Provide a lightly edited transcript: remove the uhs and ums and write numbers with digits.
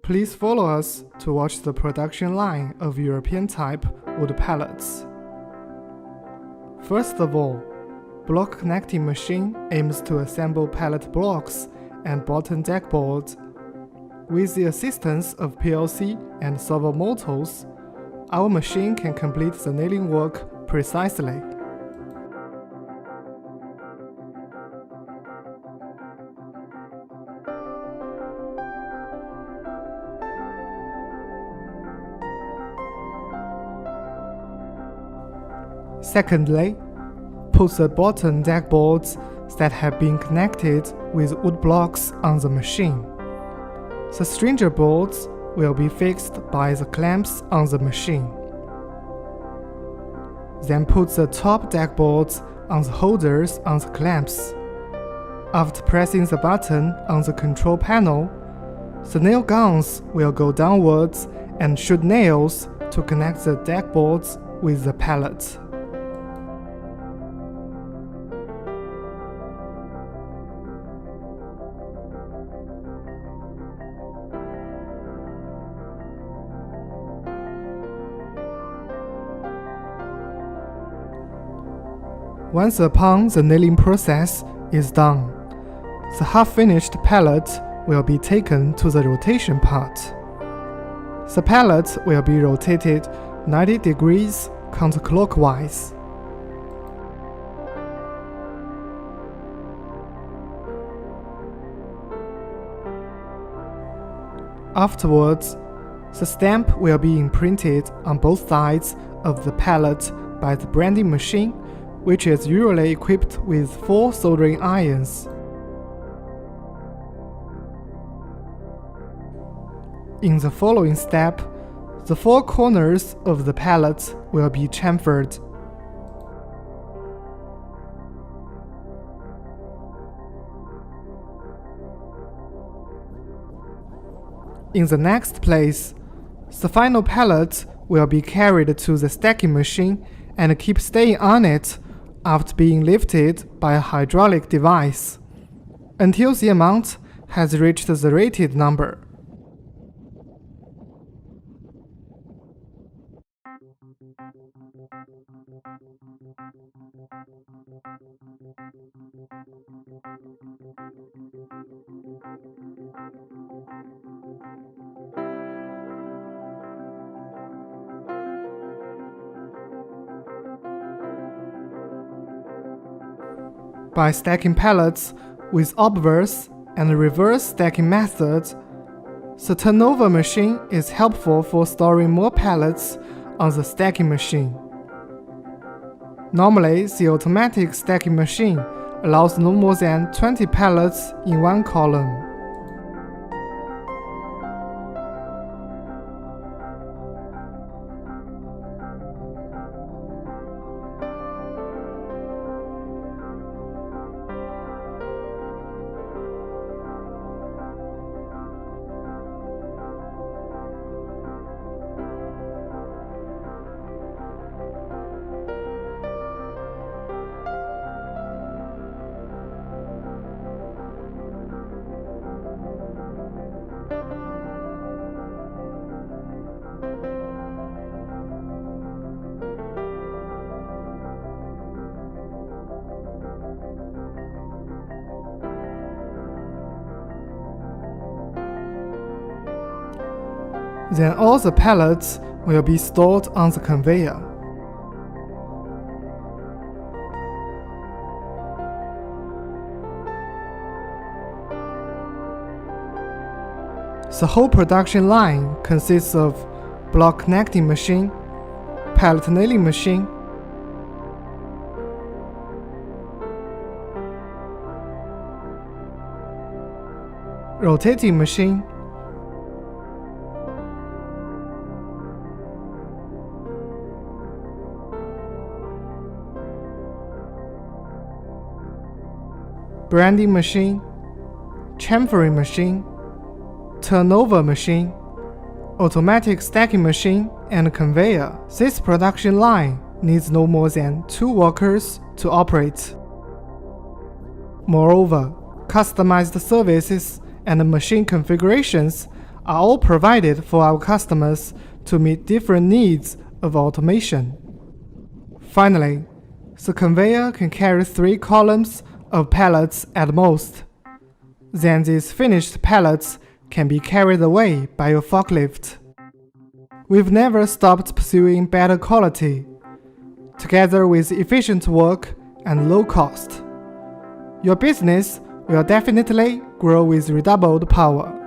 Please follow us to watch the production line of European-type wood pallets. First of all, block connecting machine aims to assemble pallet blocks and bottom deck boards. With the assistance of PLC and servo motors, our machine can complete the nailing work precisely. Secondly, put the bottom deck boards that have been connected with wood blocks on the machine. The stringer boards will be fixed by the clamps on the machine. Then put the top deck boards on the holders on the clamps. After pressing the button on the control panel, the nail guns will go downwards and shoot nails to connect the deck boards with the pallet. Once upon the nailing process is done, the half-finished pallet will be taken to the rotation part. The pallet will be rotated 90 degrees counterclockwise. Afterwards, the stamp will be imprinted on both sides of the pallet by the branding machine, which is usually equipped with 4 soldering irons. In the following step, the 4 corners of the pallet will be chamfered. In the next place, the final pallet will be carried to the stacking machine and keep staying on it after being lifted by a hydraulic device, until the amount has reached the rated number. By stacking pallets with obverse and reverse stacking methods, the turnover machine is helpful for storing more pallets on the stacking machine. Normally, the automatic stacking machine allows no more than 20 pallets in one column. Then all the pallets will be stored on the conveyor. The whole production line consists of block connecting machine, pallet nailing machine, rotating machine, branding machine, chamfering machine, turnover machine, automatic stacking machine, and conveyor. This production line needs no more than 2 workers to operate. Moreover, customized services and machine configurations are all provided for our customers to meet different needs of automation. Finally, the conveyor can carry 3 columns of pallets at most. Then these finished pallets can be carried away by a forklift. We've never stopped pursuing better quality, together with efficient work and low cost. Your business will definitely grow with redoubled power.